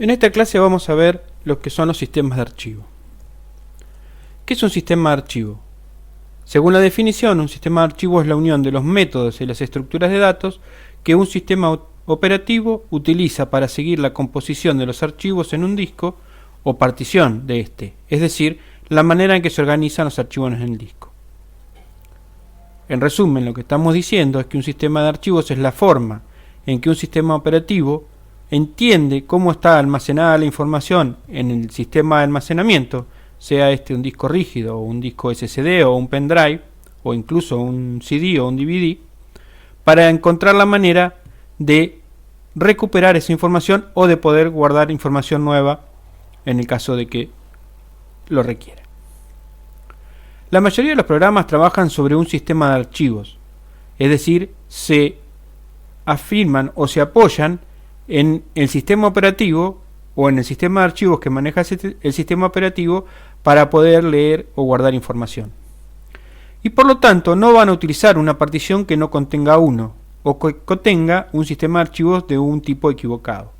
En esta clase vamos a ver lo que son los sistemas de archivo. ¿Qué es un sistema de archivo? Según la definición, un sistema de archivo es la unión de los métodos y las estructuras de datos que un sistema operativo utiliza para seguir la composición de los archivos en un disco o partición de este, es decir, la manera en que se organizan los archivos en el disco. En resumen, lo que estamos diciendo es que un sistema de archivos es la forma en que un sistema operativo entiende cómo está almacenada la información en el sistema de almacenamiento, sea este un disco rígido o un disco SSD o un pendrive o incluso un CD o un DVD, para encontrar la manera de recuperar esa información o de poder guardar información nueva en el caso de que lo requiera. La mayoría de los programas trabajan sobre un sistema de archivos, es decir, se afirman o se apoyan en el sistema operativo o en el sistema de archivos que maneja el sistema operativo para poder leer o guardar información. Y por lo tanto no van a utilizar una partición que no contenga uno o que contenga un sistema de archivos de un tipo equivocado.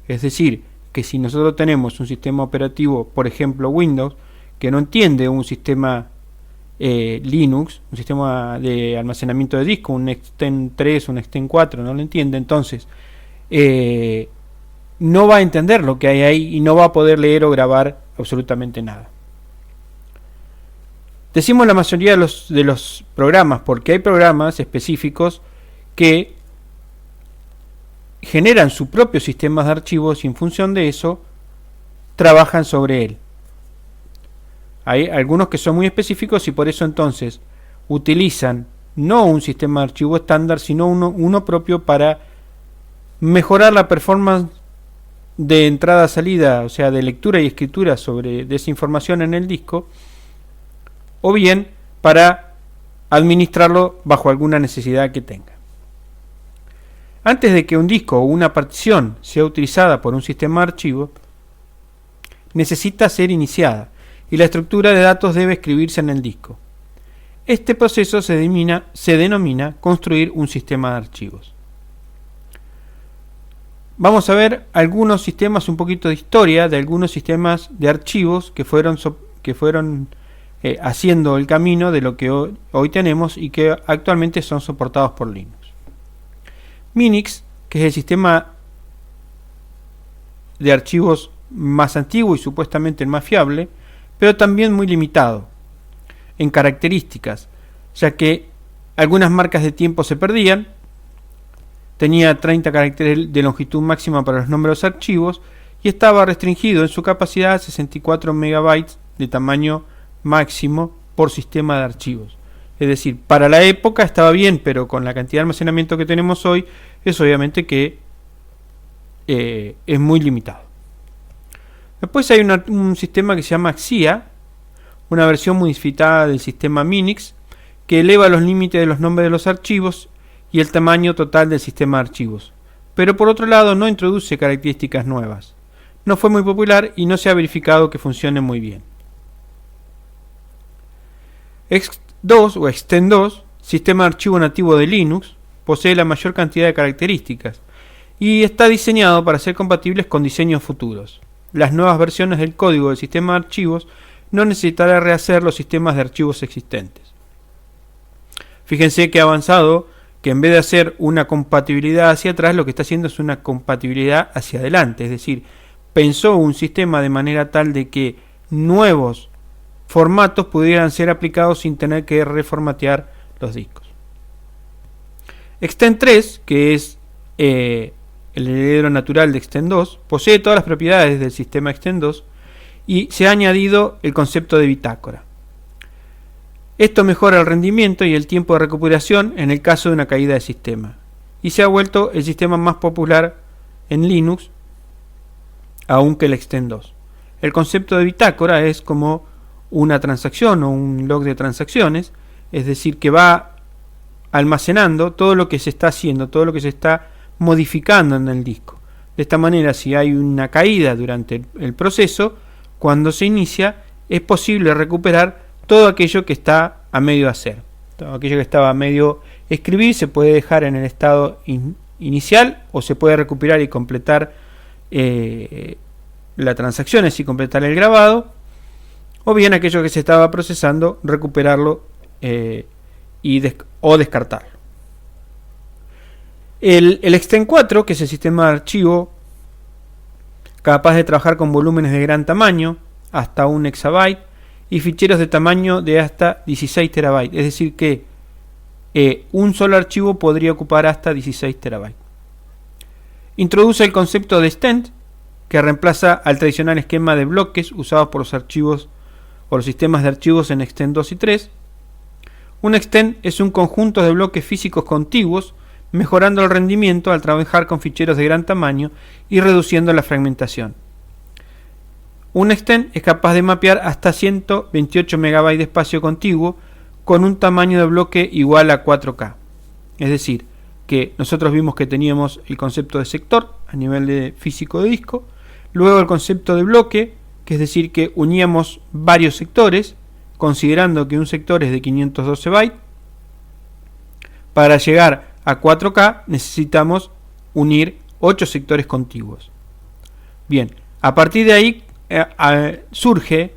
Es decir, que si nosotros tenemos un sistema operativo, por ejemplo Windows, que no entiende un sistema Linux, un sistema de almacenamiento de disco, un Extend 3, un Extend 4, no lo entiende, entonces no va a entender lo que hay ahí y no va a poder leer o grabar absolutamente nada. Decimos la mayoría de los programas porque hay programas específicos que generan su propio sistema de archivos y en función de eso trabajan sobre él. Hay algunos que son muy específicos y por eso entonces utilizan no un sistema de archivo estándar sino uno propio para mejorar la performance de entrada-salida, o sea, de lectura y escritura de esa información en el disco, o bien para administrarlo bajo alguna necesidad que tenga. Antes de que un disco o una partición sea utilizada por un sistema de archivo, necesita ser iniciada y la estructura de datos debe escribirse en el disco. Este proceso se denomina construir un sistema de archivos. Vamos a ver algunos sistemas, un poquito de historia de algunos sistemas de archivos que fueron haciendo el camino de lo que hoy tenemos y que actualmente son soportados por Linux. Minix, que es el sistema de archivos más antiguo y supuestamente el más fiable, pero también muy limitado en características, ya que algunas marcas de tiempo se perdían. Tenía 30 caracteres de longitud máxima para los nombres de los archivos y estaba restringido en su capacidad a 64 megabytes de tamaño máximo por sistema de archivos. Es decir, para la época estaba bien, pero con la cantidad de almacenamiento que tenemos hoy, es obviamente que es muy limitado. Después hay un sistema que se llama Xia, una versión modificada del sistema Minix, que eleva los límites de los nombres de los archivos y el tamaño total del sistema de archivos, pero por otro lado no introduce características nuevas. No fue muy popular y no se ha verificado que funcione muy bien. Ext2 o Extend 2, sistema de archivo nativo de Linux, posee la mayor cantidad de características y está diseñado para ser compatibles con diseños futuros. Las nuevas versiones del código del sistema de archivos no necesitará rehacer los sistemas de archivos existentes. Fíjense que ha avanzado, que en vez de hacer una compatibilidad hacia atrás, lo que está haciendo es una compatibilidad hacia adelante, es decir, pensó un sistema de manera tal de que nuevos formatos pudieran ser aplicados sin tener que reformatear los discos. Extend 3, que es el heredero natural de Extend 2, posee todas las propiedades del sistema Extend 2 y se ha añadido el concepto de bitácora. Esto mejora el rendimiento y el tiempo de recuperación en el caso de una caída de sistema y se ha vuelto el sistema más popular en Linux, aún que el Extend 2. El concepto de bitácora es como una transacción o un log de transacciones, es decir, que va almacenando todo lo que se está haciendo, todo lo que se está modificando en el disco. De esta manera, si hay una caída durante el proceso, cuando se inicia, es posible recuperar todo aquello que está a medio hacer. Todo aquello que estaba a medio escribir se puede dejar en el estado inicial, o se puede recuperar y completar la transacción, es decir, completar el grabado, o bien aquello que se estaba procesando, recuperarlo o descartarlo. El Extend 4, que es el sistema de archivo capaz de trabajar con volúmenes de gran tamaño, hasta 1 exabyte, y ficheros de tamaño de hasta 16 terabytes. Es decir que un solo archivo podría ocupar hasta 16 terabytes. Introduce el concepto de extend, que reemplaza al tradicional esquema de bloques usados por los archivos o los sistemas de archivos en Extend 2 y 3. Un extend es un conjunto de bloques físicos contiguos, mejorando el rendimiento al trabajar con ficheros de gran tamaño y reduciendo la fragmentación. Un extend es capaz de mapear hasta 128 MB de espacio contiguo con un tamaño de bloque igual a 4K. Es decir, que nosotros vimos que teníamos el concepto de sector a nivel de físico de disco, luego el concepto de bloque, que es decir que uníamos varios sectores, considerando que un sector es de 512 bytes. Para llegar a 4K necesitamos unir 8 sectores contiguos. Bien, a partir de ahí surge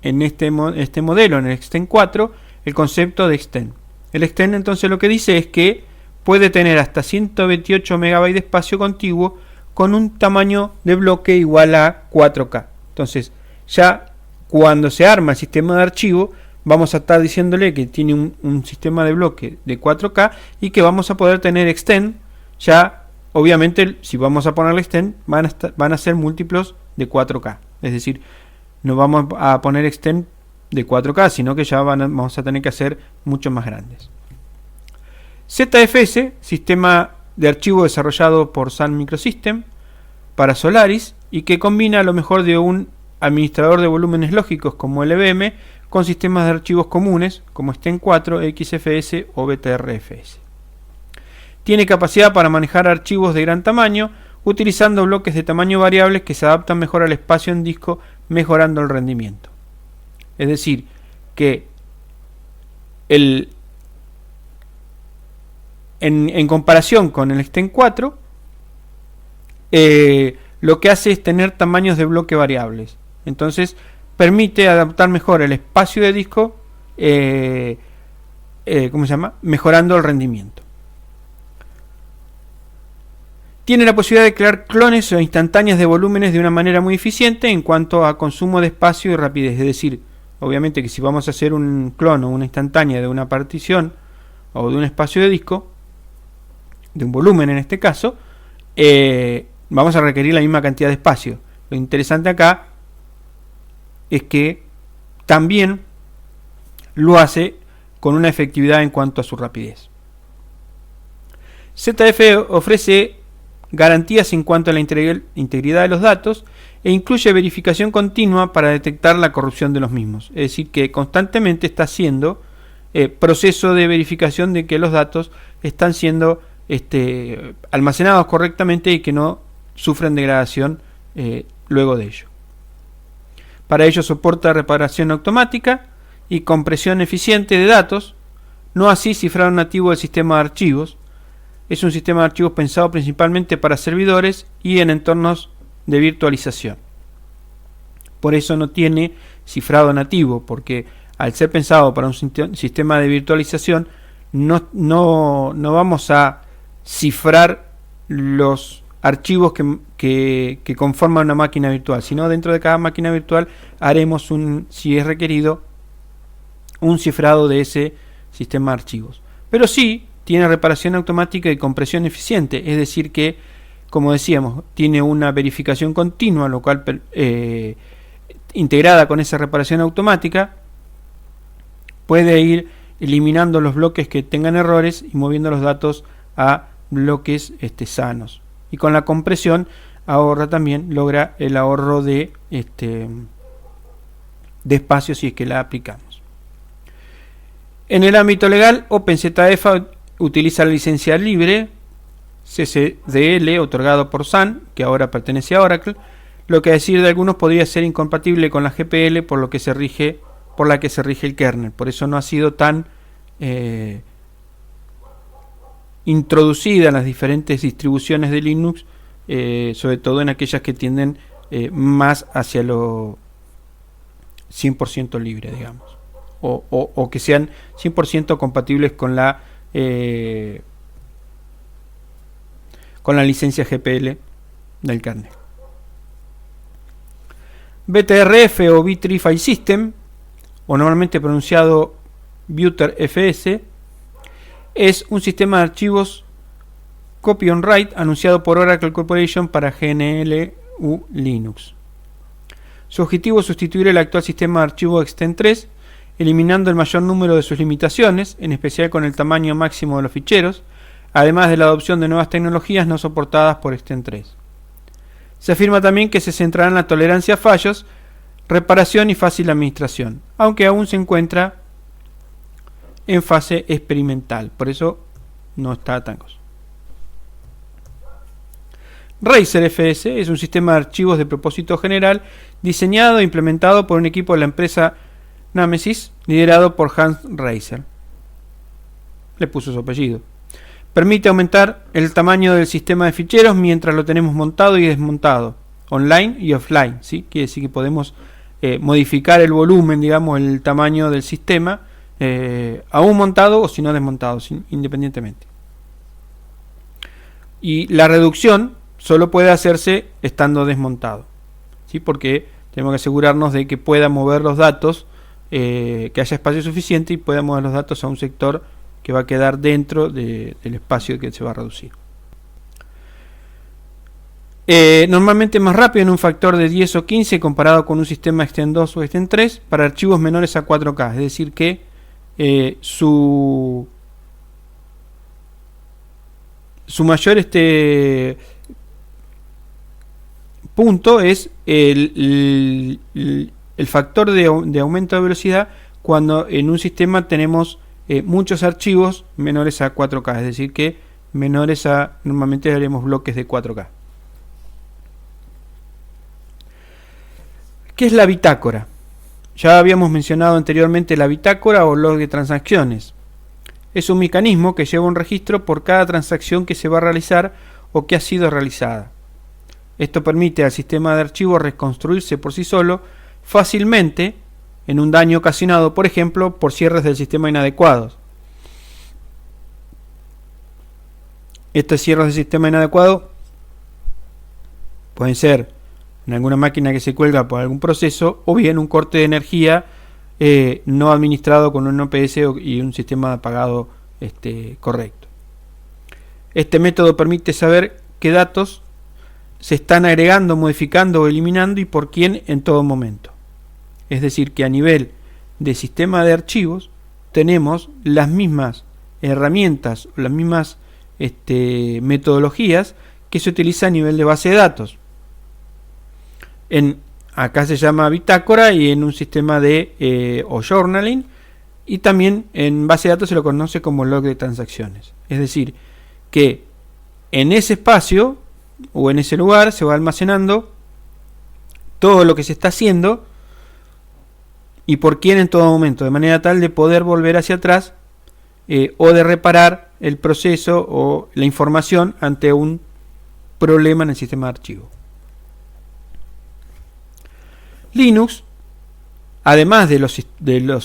en este modelo, en el Extend 4, el concepto de extend. El extend entonces lo que dice es que puede tener hasta 128 MB de espacio contiguo con un tamaño de bloque igual a 4K. Entonces, ya cuando se arma el sistema de archivo, vamos a estar diciéndole que tiene un sistema de bloque de 4K y que vamos a poder tener extend. Ya, obviamente, si vamos a ponerle extend, van a ser múltiplos de 4K. Es decir, no vamos a poner extend de 4K, sino que ya vamos a tener que hacer mucho más grandes. ZFS, sistema de archivo desarrollado por Sun Microsystems para Solaris y que combina lo mejor de un administrador de volúmenes lógicos como LVM con sistemas de archivos comunes como Extend 4, XFS o BTRFS. Tiene capacidad para manejar archivos de gran tamaño utilizando bloques de tamaño variables que se adaptan mejor al espacio en disco, mejorando el rendimiento. Es decir, que en comparación con el Extend 4, lo que hace es tener tamaños de bloque variables. Entonces permite adaptar mejor el espacio de disco, mejorando el rendimiento. Tiene la posibilidad de crear clones o instantáneas de volúmenes de una manera muy eficiente en cuanto a consumo de espacio y rapidez. Es decir, obviamente que si vamos a hacer un clon o una instantánea de una partición o de un espacio de disco, de un volumen en este caso, vamos a requerir la misma cantidad de espacio. Lo interesante acá es que también lo hace con una efectividad en cuanto a su rapidez. ZF ofrece garantías en cuanto a la integridad de los datos e incluye verificación continua para detectar la corrupción de los mismos. Es decir, que constantemente está haciendo proceso de verificación de que los datos están siendo almacenados correctamente y que no sufren degradación luego de ello. Para ello soporta reparación automática y compresión eficiente de datos, no así cifrado nativo del sistema de archivos. Es un sistema de archivos pensado principalmente para servidores y en entornos de virtualización. Por eso no tiene cifrado nativo, porque al ser pensado para un sistema de virtualización, no vamos a cifrar los archivos que conforman una máquina virtual, sino dentro de cada máquina virtual haremos, si es requerido, un cifrado de ese sistema de archivos. Pero sí tiene reparación automática y compresión eficiente, es decir que, como decíamos, tiene una verificación continua, lo cual integrada con esa reparación automática puede ir eliminando los bloques que tengan errores y moviendo los datos a bloques sanos. Y con la compresión logra el ahorro de espacio si es que la aplicamos. En el ámbito legal, OpenZF utiliza la licencia libre CCDL otorgado por Sun, que ahora pertenece a Oracle, lo que a decir de algunos podría ser incompatible con la GPL por la que se rige el kernel. Por eso no ha sido tan introducida en las diferentes distribuciones de Linux, sobre todo en aquellas que tienden más hacia lo 100% libre, digamos, o que sean 100% compatibles con la licencia GPL del kernel. BTRF o Bit3 File System, o normalmente pronunciado ButterFS, es un sistema de archivos Copy on Write anunciado por Oracle Corporation para GNU Linux. Su objetivo es sustituir el actual sistema de archivos Extend3, eliminando el mayor número de sus limitaciones, en especial con el tamaño máximo de los ficheros, además de la adopción de nuevas tecnologías no soportadas por Extend3. Se afirma también que se centrará en la tolerancia a fallos, reparación y fácil administración, aunque aún se encuentra en fase experimental, por eso no está tan cosa. RacerFS es un sistema de archivos de propósito general diseñado e implementado por un equipo de la empresa Nemesis, liderado por Hans Reiser. Le puso su apellido. Permite aumentar el tamaño del sistema de ficheros mientras lo tenemos montado y desmontado, online y offline, ¿sí? Quiere decir que podemos modificar el volumen, digamos, el tamaño del sistema, aún montado o si no desmontado, independientemente. Y la reducción solo puede hacerse estando desmontado, ¿sí? Porque tenemos que asegurarnos de que pueda mover los datos, que haya espacio suficiente y pueda mover los datos a un sector que va a quedar dentro del espacio que se va a reducir. Normalmente más rápido en un factor de 10 o 15 comparado con un sistema Extend 2 o Extend 3 para archivos menores a 4K, es decir que su mayor punto es el factor de aumento de velocidad cuando en un sistema tenemos muchos archivos menores a 4K, es decir que menores a, normalmente haremos bloques de 4K. ¿Qué es la bitácora? Ya habíamos mencionado anteriormente la bitácora o log de transacciones. Es un mecanismo que lleva un registro por cada transacción que se va a realizar o que ha sido realizada. Esto permite al sistema de archivos reconstruirse por sí solo fácilmente en un daño ocasionado, por ejemplo, por cierres del sistema inadecuados. Estos cierres del sistema inadecuado pueden ser en alguna máquina que se cuelga por algún proceso o bien un corte de energía no administrado con un OPS y un sistema de apagado correcto. Este método permite saber qué datos se están agregando, modificando o eliminando y por quién en todo momento. Es decir, que a nivel de sistema de archivos tenemos las mismas herramientas, las mismas metodologías que se utiliza a nivel de base de datos. Acá se llama bitácora y en un sistema de o journaling, y también en base de datos se lo conoce como log de transacciones. Es decir, que en ese espacio o en ese lugar se va almacenando todo lo que se está haciendo y por quién en todo momento, de manera tal de poder volver hacia atrás o de reparar el proceso o la información ante un problema en el sistema de archivo. Linux, además de los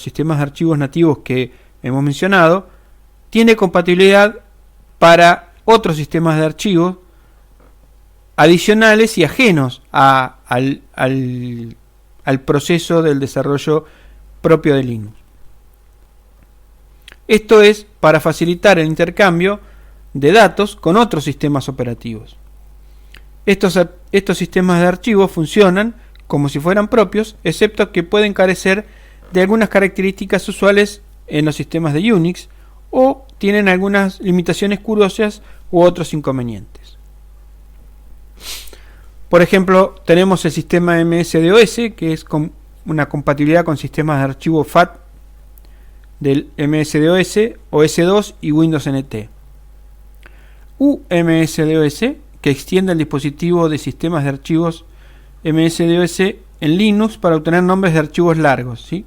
sistemas de archivos nativos que hemos mencionado, tiene compatibilidad para otros sistemas de archivos adicionales y ajenos al proceso del desarrollo propio de Linux. Esto es para facilitar el intercambio de datos con otros sistemas operativos. Estos sistemas de archivos funcionan como si fueran propios, excepto que pueden carecer de algunas características usuales en los sistemas de Unix o tienen algunas limitaciones curiosas u otros inconvenientes. Por ejemplo, tenemos el sistema MS-DOS, que es una compatibilidad con sistemas de archivo FAT del MS-DOS, OS2 y Windows NT. UMSDOS, que extiende el dispositivo de sistemas de archivos MSDOS en Linux para obtener nombres de archivos largos, ¿sí?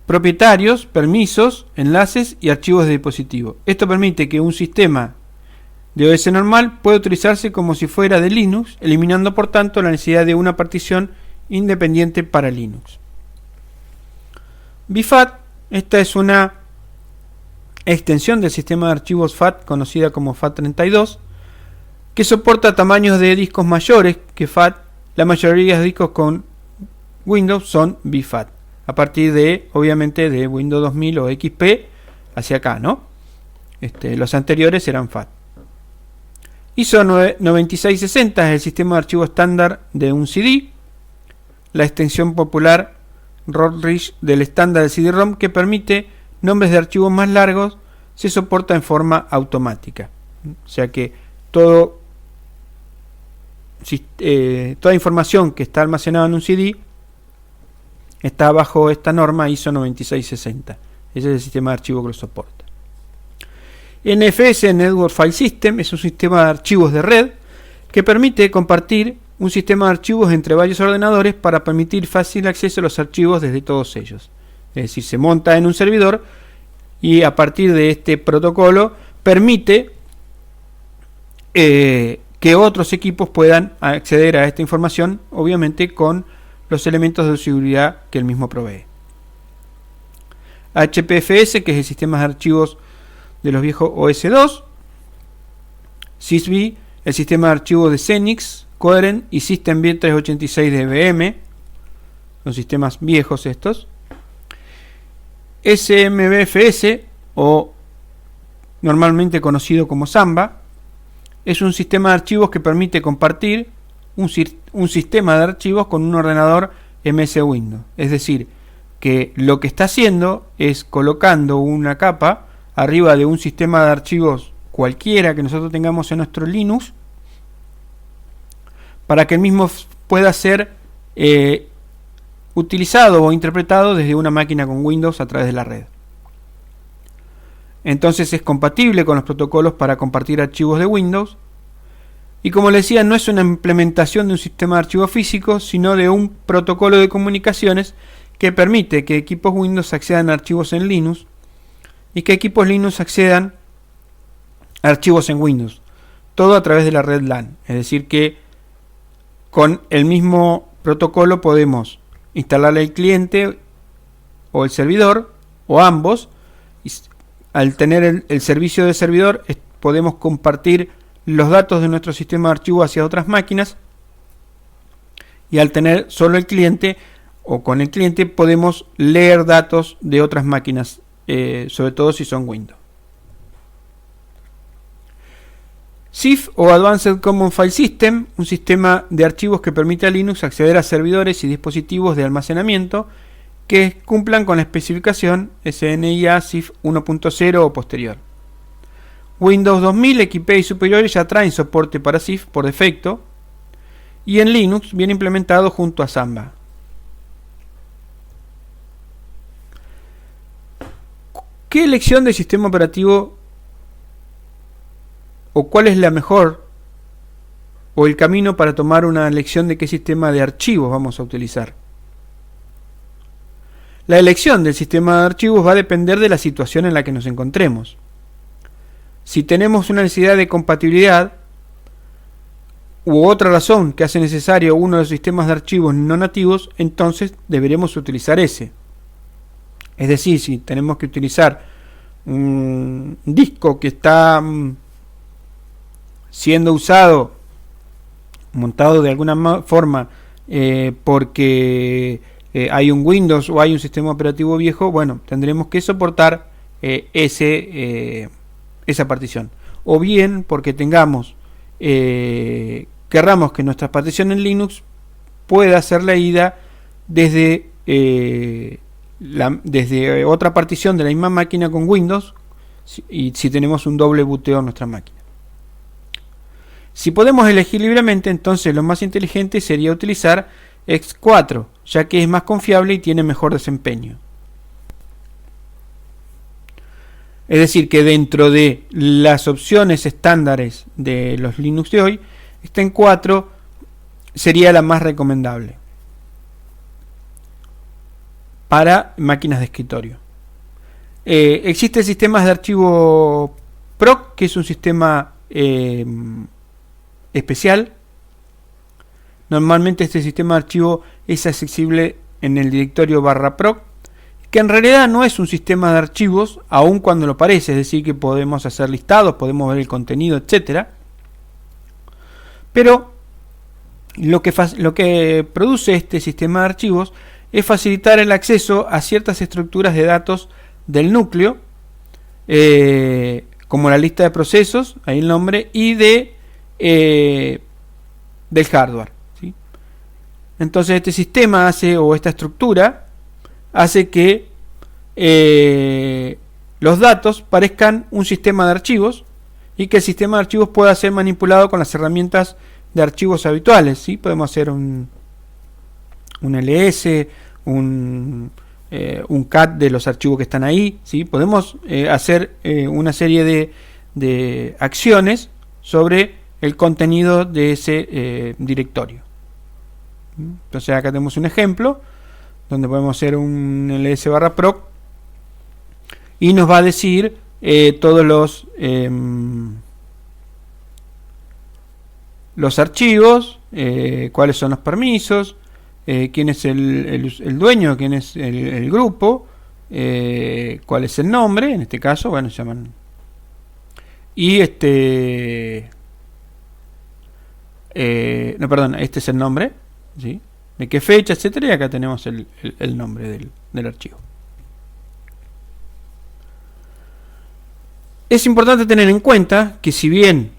Propietarios, permisos, enlaces y archivos de dispositivo. Esto permite que un sistema de OS normal pueda utilizarse como si fuera de Linux, eliminando por tanto la necesidad de una partición independiente para Linux. BFAT, esta es una extensión del sistema de archivos FAT conocida como FAT32, que soporta tamaños de discos mayores que FAT. La mayoría de discos con Windows son BFAT, a partir de, obviamente, de Windows 2000 o XP hacia acá, ¿no? Los anteriores eran FAT. ISO 9660 es el sistema de archivo estándar de un CD, la extensión popular Rollrich del estándar del CD-ROM, que permite nombres de archivos más largos, se soporta en forma automática. O sea que toda información que está almacenada en un CD está bajo esta norma ISO 9660. Ese es el sistema de archivo que lo soporta. NFS, Network File System, es un sistema de archivos de red que permite compartir un sistema de archivos entre varios ordenadores para permitir fácil acceso a los archivos desde todos ellos. Es decir, se monta en un servidor y a partir de este protocolo permite que otros equipos puedan acceder a esta información, obviamente con los elementos de seguridad que el mismo provee. HPFS, que es el sistema de archivos de los viejos OS2. SysB, el sistema de archivos de Xenix, Coherent y SystemV 386 de IBM. Son sistemas viejos estos. SMBFS, o normalmente conocido como Samba, es un sistema de archivos que permite compartir un sistema de archivos con un ordenador MS Windows. Es decir, que lo que está haciendo es colocando una capa arriba de un sistema de archivos cualquiera que nosotros tengamos en nuestro Linux, para que el mismo pueda ser utilizado o interpretado desde una máquina con Windows a través de la red. Entonces es compatible con los protocolos para compartir archivos de Windows, y como les decía, no es una implementación de un sistema de archivos físico, sino de un protocolo de comunicaciones que permite que equipos Windows accedan a archivos en Linux y que equipos Linux accedan a archivos en Windows, todo a través de la red LAN. Es decir que con el mismo protocolo podemos instalarle el cliente o el servidor, o ambos. Y al tener el servicio de servidor, podemos compartir los datos de nuestro sistema de archivo hacia otras máquinas, y al tener solo el cliente o con el cliente podemos leer datos de otras máquinas, sobre todo si son Windows. CIF o Advanced Common File System, un sistema de archivos que permite a Linux acceder a servidores y dispositivos de almacenamiento que cumplan con la especificación SNIA CIF 1.0 o posterior. Windows 2000, XP y superiores ya traen soporte para CIF por defecto, y en Linux viene implementado junto a Samba. ¿Qué elección de sistema operativo o cuál es la mejor o el camino para tomar una elección de qué sistema de archivos vamos a utilizar? La elección del sistema de archivos va a depender de la situación en la que nos encontremos. Si tenemos una necesidad de compatibilidad u otra razón que hace necesario uno de los sistemas de archivos no nativos, entonces deberemos utilizar ese. Es decir, si tenemos que utilizar un disco que está siendo usado, montado de alguna forma, porque hay un Windows o hay un sistema operativo viejo, bueno, tendremos que soportar esa partición. O bien porque querramos que nuestra partición en Linux pueda ser leída desde otra partición de la misma máquina con Windows, y si tenemos un doble booteo en nuestra máquina. Si podemos elegir libremente, entonces lo más inteligente sería utilizar X4, ya que es más confiable y tiene mejor desempeño. Es decir, que dentro de las opciones estándares de los Linux de hoy, estén 4 sería la más recomendable para máquinas de escritorio. Existen sistemas de archivo PROC, que es un sistema especial. Normalmente este sistema de archivo es accesible en el directorio /proc, que en realidad no es un sistema de archivos, aun cuando lo parece, es decir, que podemos hacer listados, podemos ver el contenido, etcétera. Pero lo que produce este sistema de archivos es facilitar el acceso a ciertas estructuras de datos del núcleo, como la lista de procesos, ahí el nombre, y del hardware, ¿sí? Entonces este sistema hace, o esta estructura hace que los datos parezcan un sistema de archivos y que el sistema de archivos pueda ser manipulado con las herramientas de archivos habituales, ¿sí? Podemos hacer un ls, un cat de los archivos que están ahí, ¿sí? Podemos hacer una serie de acciones sobre el contenido de ese directorio. Entonces acá tenemos un ejemplo donde podemos hacer un ls /proc y nos va a decir todos los archivos, cuáles son los permisos, quién es el dueño, quién es el grupo, cuál es el nombre, en este caso, bueno, se llaman, y no, perdón, este es el nombre, ¿sí? De qué fecha, etcétera, y acá tenemos el nombre del archivo. Es importante tener en cuenta que si bien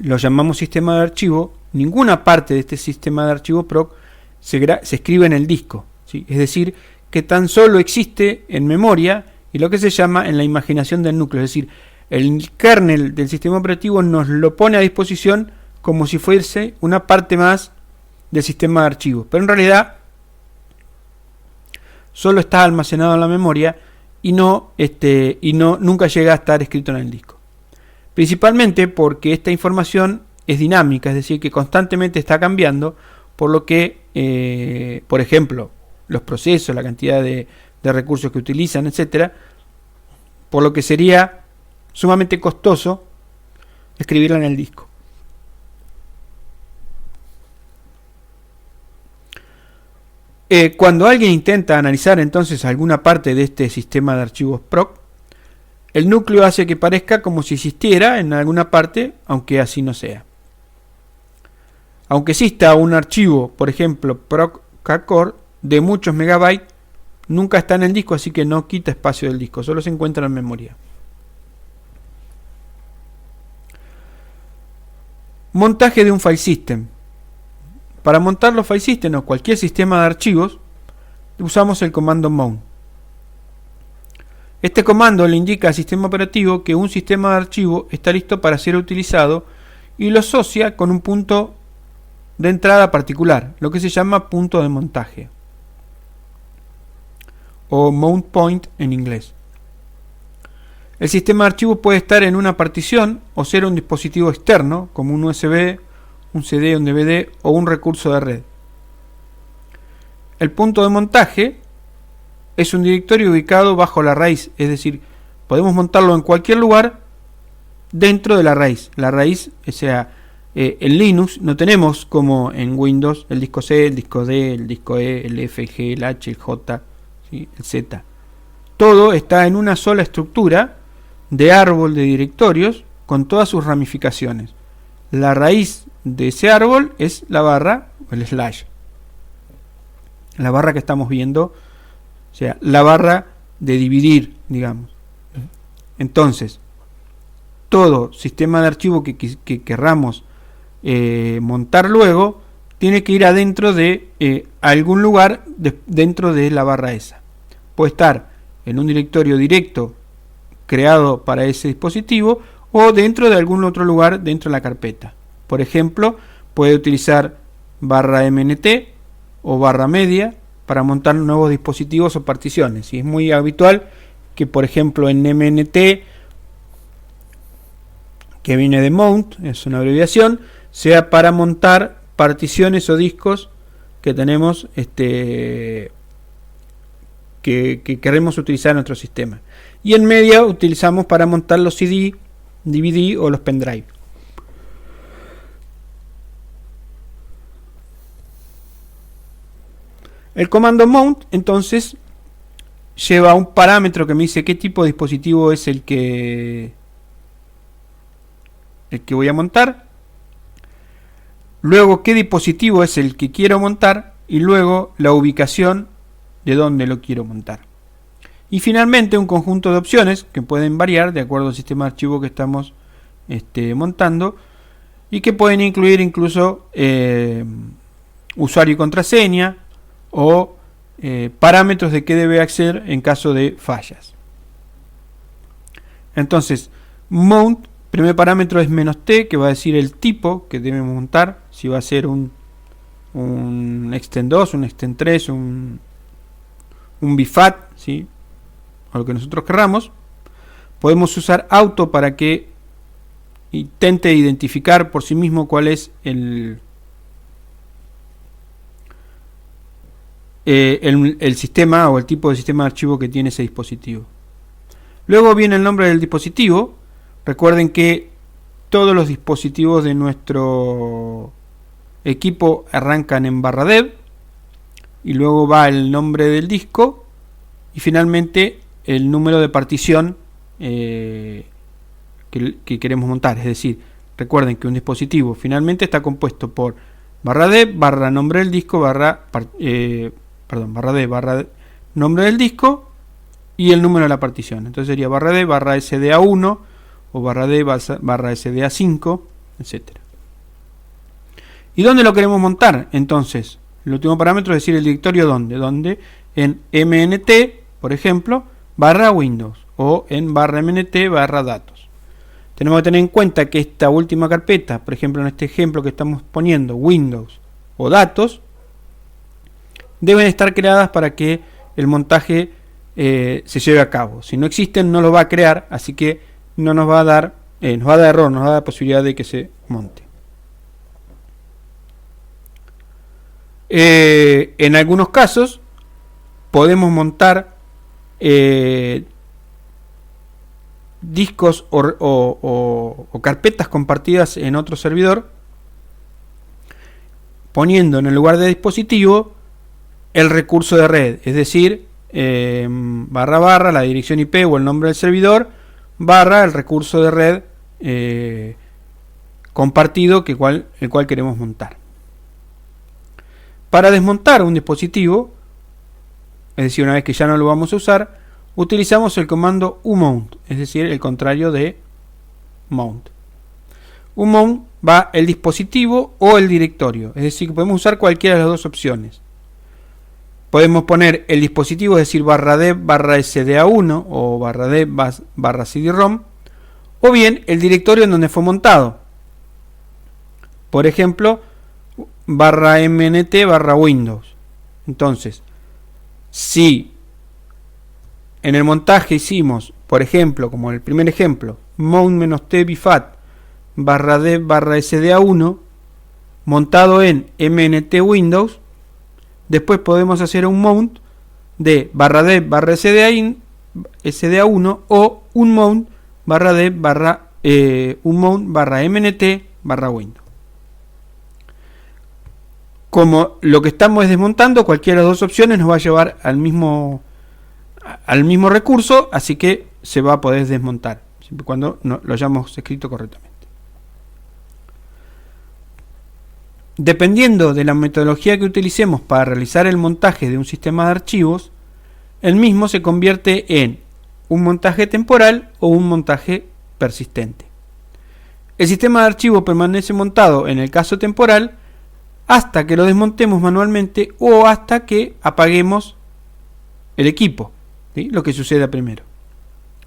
lo llamamos sistema de archivo, ninguna parte de este sistema de archivo PROC se escribe en el disco, ¿sí? Es decir, que tan solo existe en memoria y lo que se llama en la imaginación del núcleo. Es decir, el kernel del sistema operativo nos lo pone a disposición como si fuese una parte más del sistema de archivos, pero en realidad solo está almacenado en la memoria y nunca llega a estar escrito en el disco. Principalmente porque esta información es dinámica, es decir, que constantemente está cambiando, por lo que, por ejemplo, los procesos, la cantidad de recursos que utilizan, etcétera, por lo que sería sumamente costoso escribirla en el disco. Cuando alguien intenta analizar entonces alguna parte de este sistema de archivos PROC, el núcleo hace que parezca como si existiera en alguna parte, aunque así no sea. Aunque exista un archivo, por ejemplo, proc-core de muchos megabytes, nunca está en el disco, así que no quita espacio del disco, solo se encuentra en memoria. Montaje de un file system. Para montar los file system o cualquier sistema de archivos, usamos el comando mount. Este comando le indica al sistema operativo que un sistema de archivo está listo para ser utilizado y lo asocia con un punto de entrada particular, lo que se llama punto de montaje, o mount point en inglés. El sistema de archivos puede estar en una partición o ser un dispositivo externo, como un USB, un CD, un DVD o un recurso de red. El punto de montaje es un directorio ubicado bajo la raíz, es decir, podemos montarlo en cualquier lugar dentro de la raíz. La raíz, o sea, en Linux no tenemos como en Windows el disco C, el disco D, el disco E, el F, el G, el H, el J, ¿sí? El Z. Todo está en una sola estructura de árbol de directorios con todas sus ramificaciones. La raíz de ese árbol es la barra, el slash. La barra que estamos viendo, o sea, la barra de dividir, digamos. Entonces, todo sistema de archivo que querramos montar luego, tiene que ir adentro de algún lugar dentro de la barra esa. Puede estar en un directorio directo creado para ese dispositivo o dentro de algún otro lugar dentro de la carpeta. Por ejemplo, puede utilizar barra mnt o barra media para montar nuevos dispositivos o particiones. Y es muy habitual que por ejemplo en MNT, que viene de mount, es una abreviación, sea para montar particiones o discos que tenemos que queremos utilizar en nuestro sistema. Y en media utilizamos para montar los CD, DVD o los pendrive. El comando mount entonces lleva un parámetro que me dice qué tipo de dispositivo es el que voy a montar, luego qué dispositivo es el que quiero montar y luego la ubicación de dónde lo quiero montar. Y finalmente un conjunto de opciones que pueden variar de acuerdo al sistema de archivo que estamos montando y que pueden incluir incluso usuario y contraseña o parámetros de qué debe hacer en caso de fallas. Entonces, mount, primer parámetro es "-t", que va a decir el tipo que debemos montar, si va a ser un extend 2, un extend 3, un BFAT, ¿sí? O lo que nosotros querramos. Podemos usar auto para que intente identificar por sí mismo cuál es el sistema o el tipo de sistema de archivo que tiene ese dispositivo. Luego viene el nombre del dispositivo. Recuerden que todos los dispositivos de nuestro equipo arrancan en /dev y luego va el nombre del disco y finalmente el número de partición que queremos montar. Es decir, recuerden que un dispositivo finalmente está compuesto por /dev, nombre del disco, /dev, nombre del disco y el número de la partición. Entonces sería /dev, /sda1 o /dev, /sda5, etcétera. ¿Y dónde lo queremos montar? Entonces, el último parámetro es decir el directorio donde en mnt, por ejemplo, /windows o en /mnt /datos. Tenemos que tener en cuenta que esta última carpeta, por ejemplo en este ejemplo que estamos poniendo, Windows o datos, deben estar creadas para que el montaje se lleve a cabo. Si no existen, no lo va a crear, así que no nos va a dar, nos va a dar error, nos va a dar posibilidad de que se monte. En algunos casos podemos montar discos o carpetas compartidas en otro servidor, poniendo en el lugar de dispositivo el recurso de red, es decir, // la dirección IP o el nombre del servidor, el recurso de red compartido el cual queremos montar. Para desmontar un dispositivo, es decir, una vez que ya no lo vamos a usar, utilizamos el comando umount, es decir, el contrario de mount. Umount va el dispositivo o el directorio, es decir, que podemos usar cualquiera de las dos opciones. Podemos poner el dispositivo, es decir, /dev, /sda1 o /dev, /cd-rom, o bien el directorio en donde fue montado. Por ejemplo, /mnt, /windows. Entonces, si en el montaje hicimos, por ejemplo, como el primer ejemplo, mount-t bfat /dev, /sda1 montado en mnt windows, después podemos hacer un mount de /dev, /sda1 o un mount /dev, un mount /mnt, /windows. Como lo que estamos desmontando, cualquiera de las dos opciones nos va a llevar al mismo recurso, así que se va a poder desmontar, siempre y cuando lo hayamos escrito correctamente. Dependiendo de la metodología que utilicemos para realizar el montaje de un sistema de archivos, el mismo se convierte en un montaje temporal o un montaje persistente. El sistema de archivos permanece montado en el caso temporal hasta que lo desmontemos manualmente o hasta que apaguemos el equipo, ¿sí? Lo que suceda primero.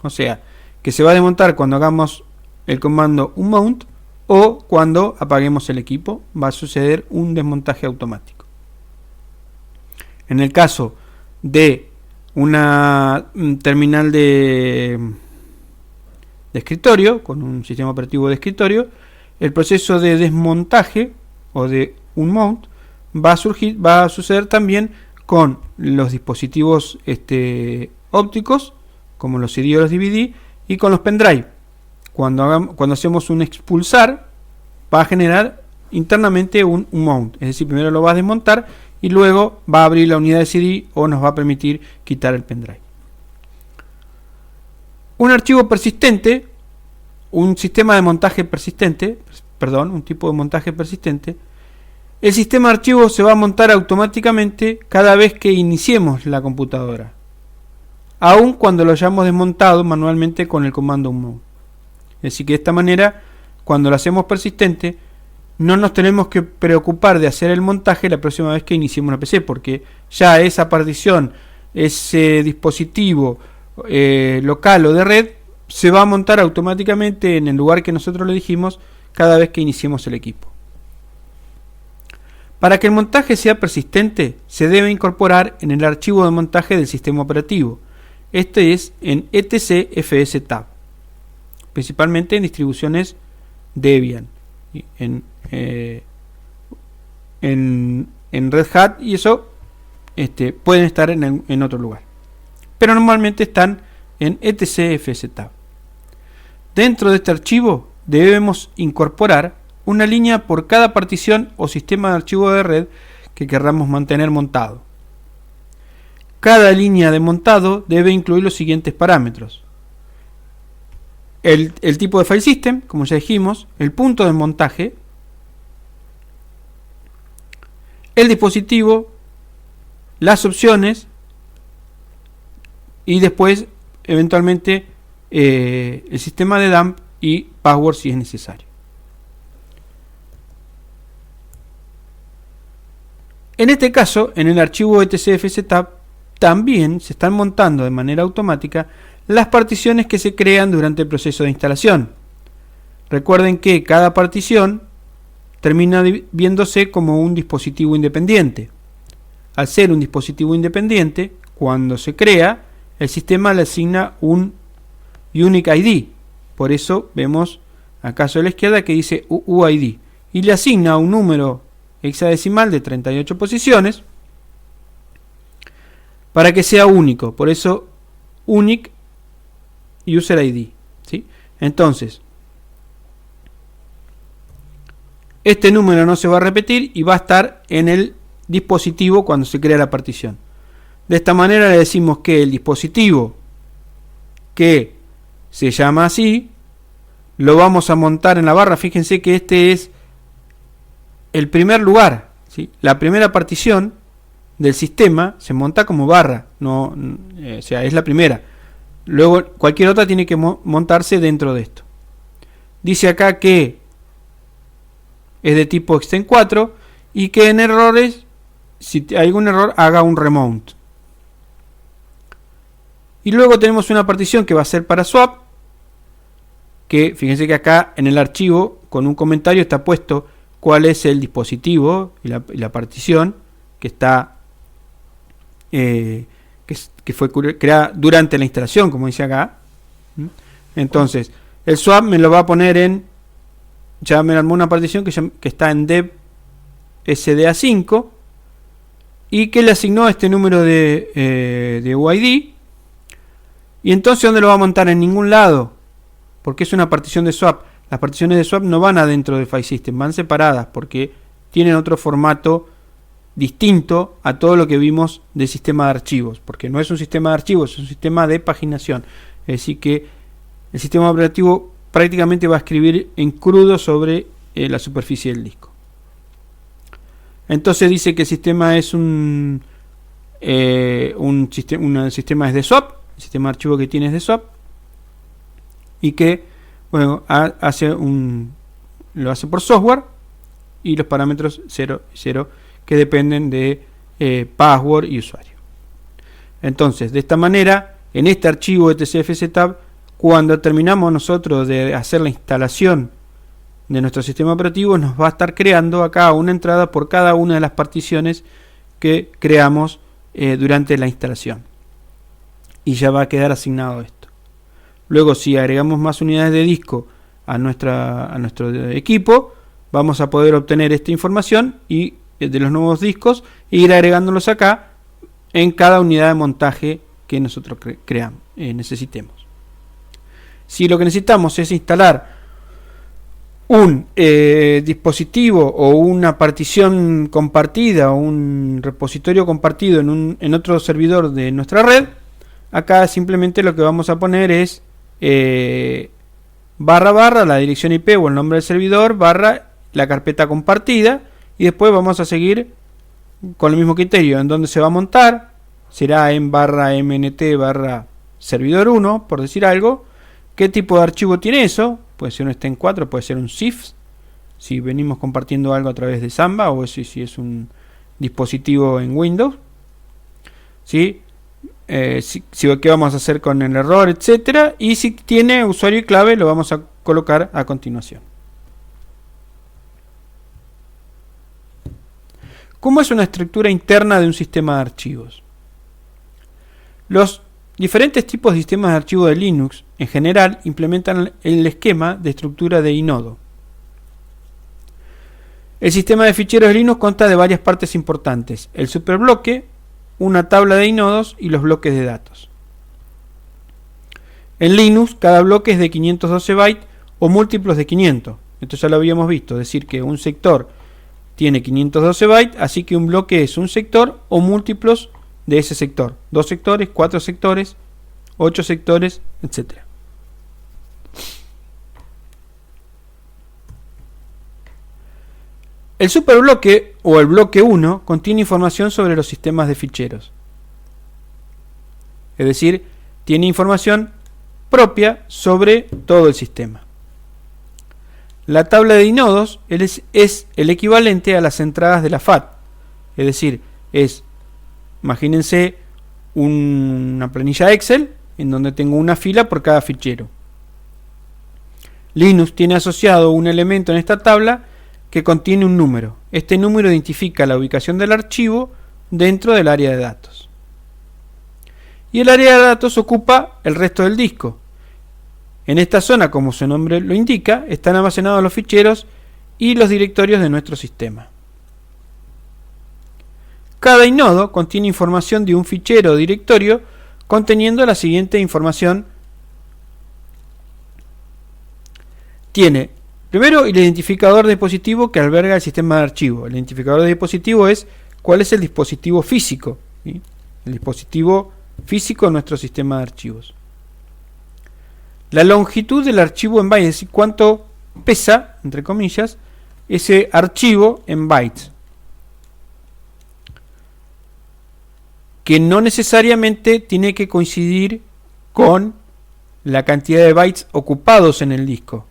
O sea, que se va a desmontar cuando hagamos el comando unmount o cuando apaguemos el equipo, va a suceder un desmontaje automático. En el caso de una terminal de escritorio, con un sistema operativo de escritorio, el proceso de desmontaje o de unmount va a suceder también con los dispositivos ópticos, como los CD o los DVD, y con los pendrive. Cuando hacemos un expulsar, va a generar internamente un mount, es decir, primero lo va a desmontar y luego va a abrir la unidad de CD o nos va a permitir quitar el pendrive. Un archivo persistente, un sistema de montaje persistente, un tipo de montaje persistente, el sistema de archivos se va a montar automáticamente cada vez que iniciemos la computadora, aun cuando lo hayamos desmontado manualmente con el comando unmount. Es decir, que de esta manera, cuando lo hacemos persistente, no nos tenemos que preocupar de hacer el montaje la próxima vez que iniciemos una PC, porque ya esa partición, ese dispositivo local o de red, se va a montar automáticamente en el lugar que nosotros le dijimos cada vez que iniciemos el equipo. Para que el montaje sea persistente, se debe incorporar en el archivo de montaje del sistema operativo. Este es en etc/fstab, principalmente en distribuciones Debian, en Red Hat, y eso pueden estar en otro lugar, pero normalmente están en etc/fstab. Dentro de este archivo debemos incorporar una línea por cada partición o sistema de archivo de red que querramos mantener montado. Cada línea de montado debe incluir los siguientes parámetros: el tipo de file system, como ya dijimos, el punto de montaje, el dispositivo, las opciones y después eventualmente el sistema de dump y password si es necesario. En este caso, en el archivo etc/fstab también se están montando de manera automática las particiones que se crean durante el proceso de instalación. Recuerden que cada partición termina viéndose como un dispositivo independiente. Al ser un dispositivo independiente, cuando se crea, el sistema le asigna un Unique ID. Por eso vemos acá a la izquierda que dice UUID y le asigna un número hexadecimal de 38 posiciones para que sea único. Por eso Unique User ID, ¿sí? Entonces, este número no se va a repetir y va a estar en el dispositivo cuando se crea la partición. De esta manera le decimos que el dispositivo que se llama así lo vamos a montar en la barra. Fíjense que este es el primer lugar, ¿sí? La primera partición del sistema se monta como barra, o sea, es la primera. Luego cualquier otra tiene que montarse dentro de esto. Dice acá que es de tipo extend 4 y que en errores, si hay algún error, haga un remount. Y luego tenemos una partición que va a ser para swap, que fíjense que acá en el archivo con un comentario está puesto cuál es el dispositivo y la partición que está que fue creada durante la instalación, como dice acá. Entonces el swap me lo va a poner ya me armó una partición que está en dev SDA5 y que le asignó este número de UID. Y entonces, ¿dónde lo va a montar? En ningún lado, porque es una partición de swap. Las particiones de swap no van adentro del file system, van separadas porque tienen otro formato distinto a todo lo que vimos del sistema de archivos, porque no es un sistema de archivos, es un sistema de paginación. Es decir que el sistema operativo prácticamente va a escribir en crudo sobre la superficie del disco. Entonces dice que el sistema es un sistema es de swap, el sistema de archivo que tiene es de swap, y que bueno, lo hace por software, y los parámetros 0 y 0 que dependen de password y usuario. Entonces, de esta manera, en este archivo etc/fstab, cuando terminamos nosotros de hacer la instalación de nuestro sistema operativo, nos va a estar creando acá una entrada por cada una de las particiones que creamos durante la instalación. y ya va a quedar asignado esto. Luego, si agregamos más unidades de disco a nuestro equipo, vamos a poder obtener esta información y de los nuevos discos e ir agregándolos acá en cada unidad de montaje que nosotros necesitemos. Si lo que necesitamos es instalar un dispositivo o una partición compartida o un repositorio compartido en otro servidor de nuestra red, acá simplemente lo que vamos a poner es // la dirección IP o el nombre del servidor / la carpeta compartida, y después vamos a seguir con el mismo criterio en donde se va a montar. Será en /mnt /servidor 1, por decir algo. ¿Qué tipo de archivo tiene eso? Puede ser un STEM4, puede ser un ZIF, si venimos compartiendo algo a través de Samba, o si es un dispositivo en Windows. ¿Sí? Qué vamos a hacer con el error, etcétera. Y si tiene usuario y clave, lo vamos a colocar a continuación. ¿Cómo es una estructura interna de un sistema de archivos? Los diferentes tipos de sistemas de archivos de Linux en general implementan el esquema de estructura de inodo. El sistema de ficheros de Linux consta de varias partes importantes: el superbloque, una tabla de inodos y los bloques de datos. En Linux cada bloque es de 512 bytes o múltiplos de 500. Esto ya lo habíamos visto, es decir que un sector tiene 512 bytes, así que un bloque es un sector o múltiplos de ese sector. 2 sectores, 4 sectores, 8 sectores, etc. El superbloque o el bloque 1 contiene información sobre los sistemas de ficheros. Es decir, tiene información propia sobre todo el sistema. La tabla de inodos es el equivalente a las entradas de la FAT. Es decir, imagínense una planilla Excel en donde tengo una fila por cada fichero. Linux tiene asociado un elemento en esta tabla que contiene un número. Este número identifica la ubicación del archivo dentro del área de datos. Y el área de datos ocupa el resto del disco. En esta zona, como su nombre lo indica, están almacenados los ficheros y los directorios de nuestro sistema. Cada inodo contiene información de un fichero o directorio conteniendo la siguiente información. Tiene primero el identificador de dispositivo que alberga el sistema de archivo. El identificador de dispositivo es cuál es el dispositivo físico, ¿sí? El dispositivo físico de nuestro sistema de archivos. La longitud del archivo en bytes, es decir, cuánto pesa, entre comillas, ese archivo en bytes. Que no necesariamente tiene que coincidir con la cantidad de bytes ocupados en el disco.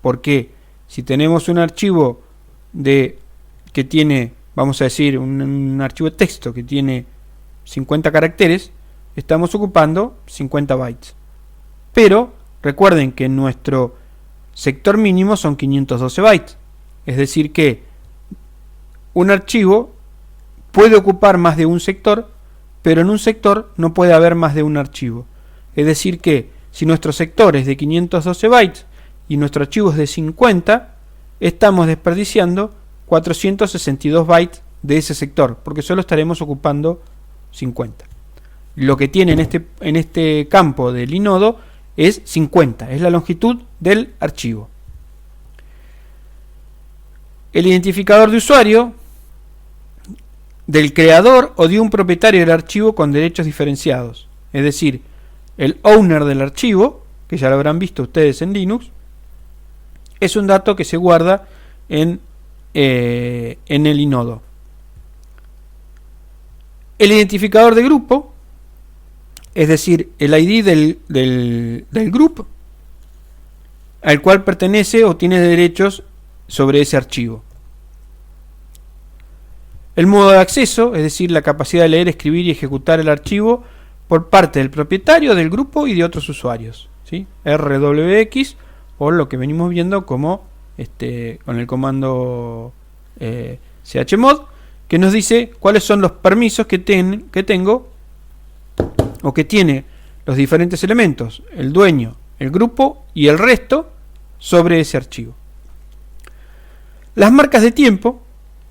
Porque si tenemos un archivo que tiene, vamos a decir, un archivo de texto que tiene 50 caracteres, estamos ocupando 50 bytes. Pero recuerden que nuestro sector mínimo son 512 bytes. Es decir que un archivo puede ocupar más de un sector, pero en un sector no puede haber más de un archivo. Es decir que si nuestro sector es de 512 bytes y nuestro archivo es de 50, estamos desperdiciando 462 bytes de ese sector, porque solo estaremos ocupando 50. Lo que tiene en este campo del inodo es 50, es la longitud del archivo. El identificador de usuario del creador o de un propietario del archivo con derechos diferenciados, es decir, el owner del archivo, que ya lo habrán visto ustedes en Linux, es un dato que se guarda en el inodo. El identificador de grupo, es decir, el ID del grupo al cual pertenece o tiene derechos sobre ese archivo. El modo de acceso, es decir, la capacidad de leer, escribir y ejecutar el archivo por parte del propietario del grupo y de otros usuarios, ¿sí? RWX, o lo que venimos viendo como con el comando chmod, que nos dice cuáles son los permisos que tengo o que tiene los diferentes elementos, el dueño, el grupo y el resto sobre ese archivo. Las marcas de tiempo,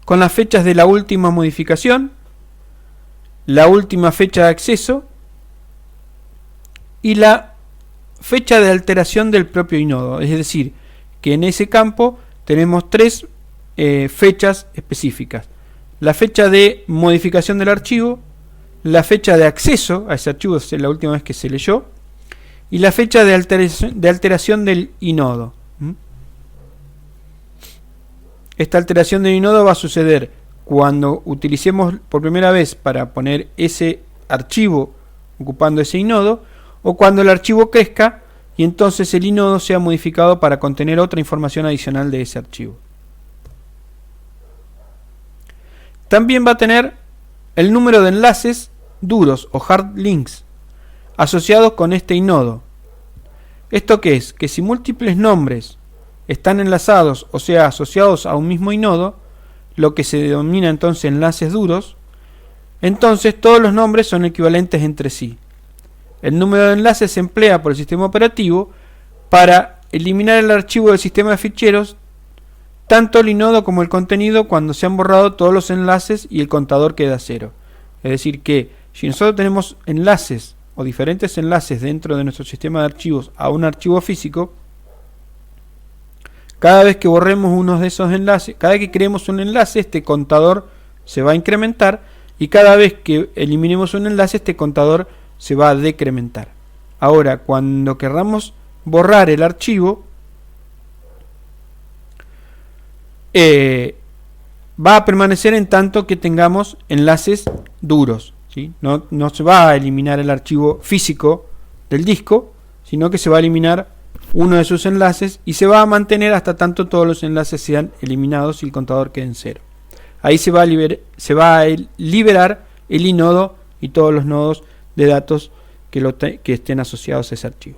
con las fechas de la última modificación, la última fecha de acceso y la fecha de alteración del propio inodo. Es decir, que en ese campo tenemos tres fechas específicas. La fecha de modificación del archivo, la fecha de acceso a ese archivo, es la última vez que se leyó, y la fecha de alteración del inodo. Esta alteración del inodo va a suceder cuando utilicemos por primera vez para poner ese archivo ocupando ese inodo, o cuando el archivo crezca y entonces el inodo sea modificado para contener otra información adicional de ese archivo. También va a tener el número de enlaces duros o hard links asociados con este inodo. ¿Esto qué es? Que si múltiples nombres están enlazados, o sea, asociados a un mismo inodo, lo que se denomina entonces enlaces duros, entonces todos los nombres son equivalentes entre sí. El número de enlaces se emplea por el sistema operativo para eliminar el archivo del sistema de ficheros, tanto el inodo como el contenido, cuando se han borrado todos los enlaces y el contador queda cero. Es decir que si nosotros tenemos enlaces o diferentes enlaces dentro de nuestro sistema de archivos a un archivo físico, cada vez que borremos uno de esos enlaces, cada vez que creemos un enlace, este contador se va a incrementar, y cada vez que eliminemos un enlace, este contador se va a decrementar. Ahora, cuando querramos borrar el archivo, va a permanecer en tanto que tengamos enlaces duros, ¿sí? No se va a eliminar el archivo físico del disco, sino que se va a eliminar uno de sus enlaces y se va a mantener hasta tanto todos los enlaces sean eliminados y el contador quede en cero. Ahí se va a liberar el inodo y todos los nodos de datos que estén asociados a ese archivo.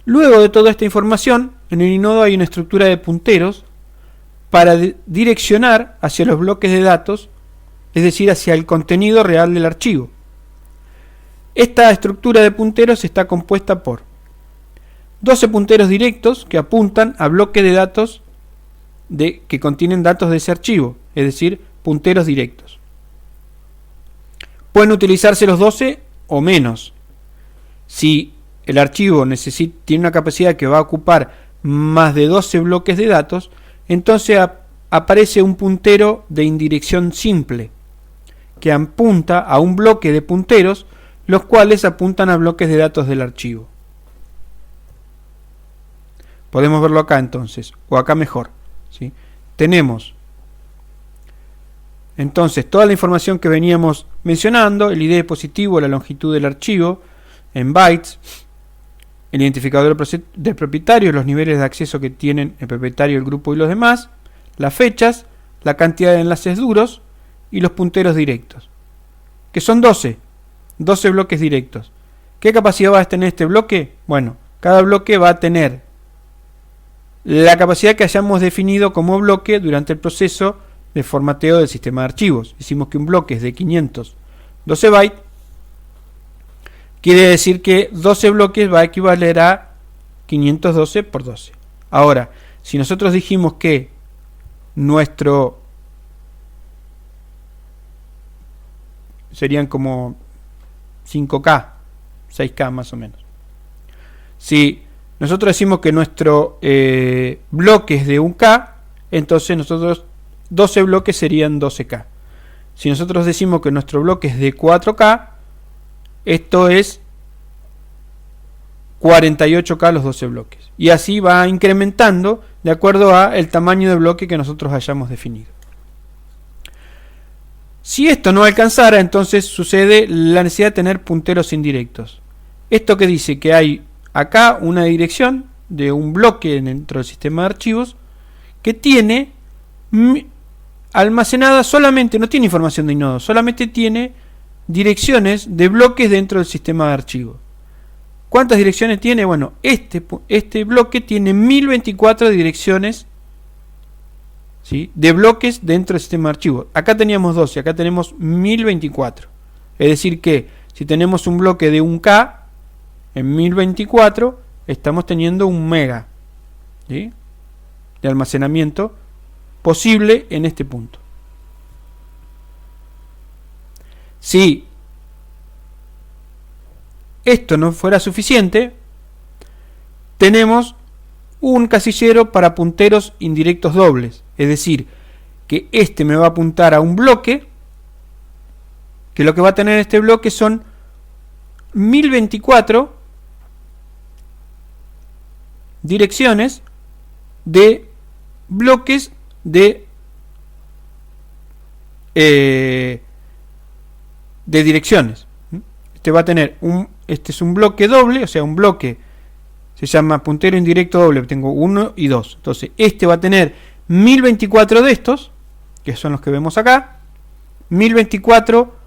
Luego de toda esta información, en el inodo hay una estructura de punteros para direccionar hacia los bloques de datos, es decir, hacia el contenido real del archivo. Esta estructura de punteros está compuesta por 12 punteros directos que apuntan a bloques de datos que contienen datos de ese archivo, es decir, punteros directos. Pueden utilizarse los 12 o menos. Si el archivo tiene una capacidad que va a ocupar más de 12 bloques de datos, entonces aparece un puntero de indirección simple que apunta a un bloque de punteros, los cuales apuntan a bloques de datos del archivo. Podemos verlo acá entonces, o acá mejor, ¿sí? Tenemos entonces toda la información que veníamos mencionando: el ID positivo, la longitud del archivo en bytes, el identificador del propietario, los niveles de acceso que tienen el propietario, el grupo y los demás, las fechas, la cantidad de enlaces duros y los punteros directos, que son 12 bloques directos. ¿Qué capacidad va a tener este bloque? Bueno, cada bloque va a tener la capacidad que hayamos definido como bloque durante el proceso de formateo del sistema de archivos. Decimos que un bloque es de 512 bytes, quiere decir que 12 bloques va a equivaler a 512 por 12. Ahora, si nosotros dijimos que nuestro serían como 5K, 6K más o menos. Si nosotros decimos que nuestro bloque es de 1K, entonces nosotros 12 bloques serían 12K. Si nosotros decimos que nuestro bloque es de 4K, esto es 48K los 12 bloques. Y así va incrementando de acuerdo a el tamaño de bloque que nosotros hayamos definido. Si esto no alcanzara, entonces sucede la necesidad de tener punteros indirectos. Esto que dice que hay acá una dirección de un bloque dentro del sistema de archivos que tiene almacenada solamente, no tiene información de inodo, solamente tiene direcciones de bloques dentro del sistema de archivos. ¿Cuántas direcciones tiene? Bueno, este bloque tiene 1024 direcciones, ¿sí?, de bloques dentro del sistema de archivos. Acá teníamos 12, acá tenemos 1024. Es decir que Si tenemos un bloque de 1K en 1024, estamos teniendo 1 mega, ¿sí?, de almacenamiento posible en este punto. Si esto no fuera suficiente, tenemos un casillero para punteros indirectos dobles, es decir, que este me va a apuntar a un bloque, que lo que va a tener este bloque son 1024 direcciones de bloques de direcciones. Este va a tener este es un bloque doble, o sea, un bloque se llama puntero indirecto doble, tengo 1 y 2. Entonces, este va a tener 1024 de estos, que son los que vemos acá, 1024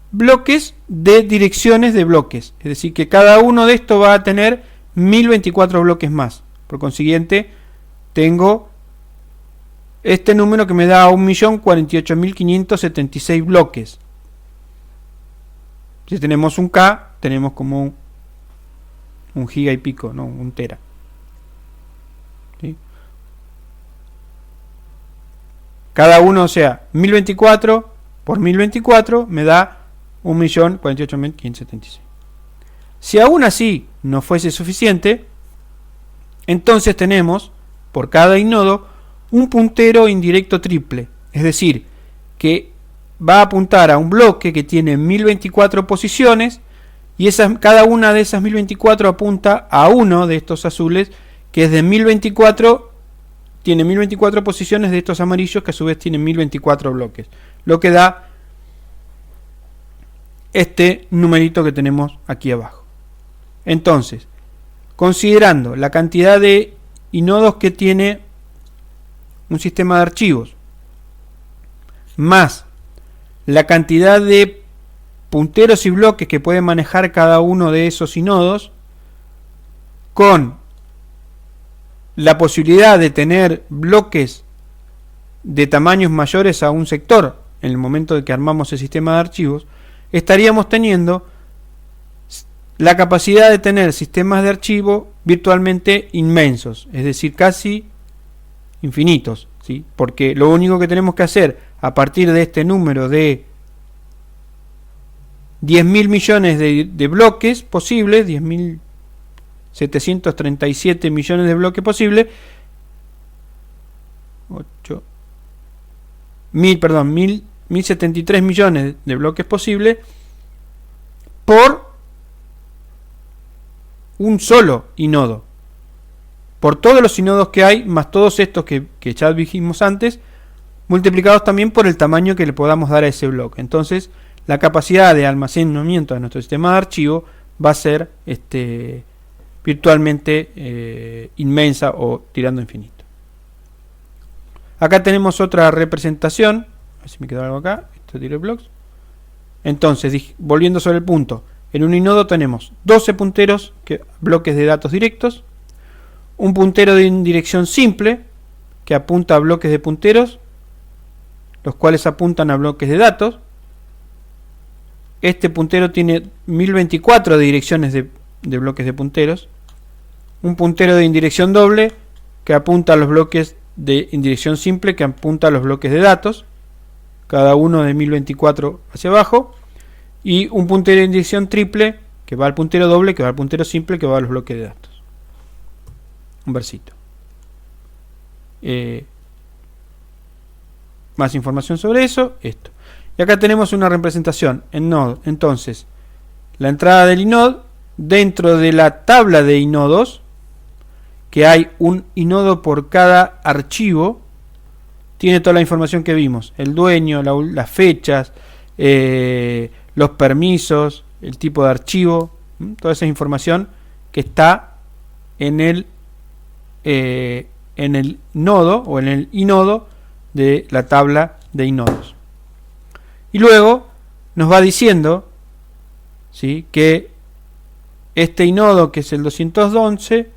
bloques de direcciones de bloques. Es decir, que cada uno de estos va a tener 1024 bloques más. Por consiguiente, tengo este número que me da 1.048.576 bloques. Si tenemos un K, tenemos como un giga y pico, no, un tera. ¿Sí? Cada uno, o sea, 1024 por 1024 me da 1.048.576. Si aún así no fuese suficiente, entonces tenemos por cada inodo un puntero indirecto triple, es decir, que va a apuntar a un bloque que tiene 1024 posiciones y cada una de esas 1024 apunta a uno de estos azules que es de 1024, tiene 1024 posiciones de estos amarillos que a su vez tienen 1024 bloques, lo que da este numerito que tenemos aquí abajo. Entonces, considerando la cantidad de inodos que tiene un sistema de archivos más la cantidad de punteros y bloques que puede manejar cada uno de esos inodos, con la posibilidad de tener bloques de tamaños mayores a un sector en el momento de que armamos el sistema de archivos, estaríamos teniendo la capacidad de tener sistemas de archivo virtualmente inmensos, es decir, casi infinitos, ¿sí? Porque lo único que tenemos que hacer a partir de este número de 10.000 millones de bloques posibles, 10.737 millones de bloques posibles, 1.073 millones de bloques posibles por un solo inodo, por todos los inodos que hay, más todos estos que ya dijimos antes, multiplicados también por el tamaño que le podamos dar a ese bloque. Entonces, la capacidad de almacenamiento de nuestro sistema de archivo va a ser virtualmente inmensa o tirando a infinito. Acá tenemos otra representación, a ver si me quedó algo acá, esto tiro blocks. Entonces, volviendo sobre el punto, en un inodo tenemos 12 punteros, bloques de datos directos, un puntero de indirección simple que apunta a bloques de punteros, los cuales apuntan a bloques de datos. Este puntero tiene 1024 de direcciones de bloques de punteros, un puntero de indirección doble que apunta a los bloques de indirección simple que apunta a los bloques de datos, cada uno de 1024 hacia abajo, y un puntero de indirección triple que va al puntero doble, que va al puntero simple, que va a los bloques de datos. Un versito. Más información sobre eso, esto. Y acá tenemos una representación en Node. Entonces, la entrada del inode, dentro de la tabla de inodos, que hay un inodo por cada archivo, tiene toda la información que vimos, el dueño, las fechas, los permisos, el tipo de archivo, toda esa información que está en el nodo o en el inodo de la tabla de inodos. Y luego nos va diciendo, ¿sí?, que este inodo, que es el 211,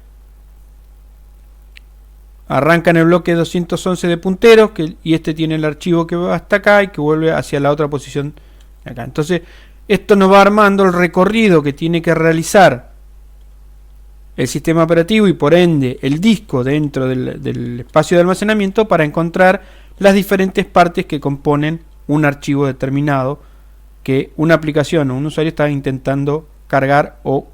arranca en el bloque 211 de punteros, y este tiene el archivo que va hasta acá y que vuelve hacia la otra posición de acá. Entonces, Esto nos va armando el recorrido que tiene que realizar el sistema operativo y por ende el disco dentro del espacio de almacenamiento para encontrar las diferentes partes que componen un archivo determinado que una aplicación o un usuario está intentando cargar o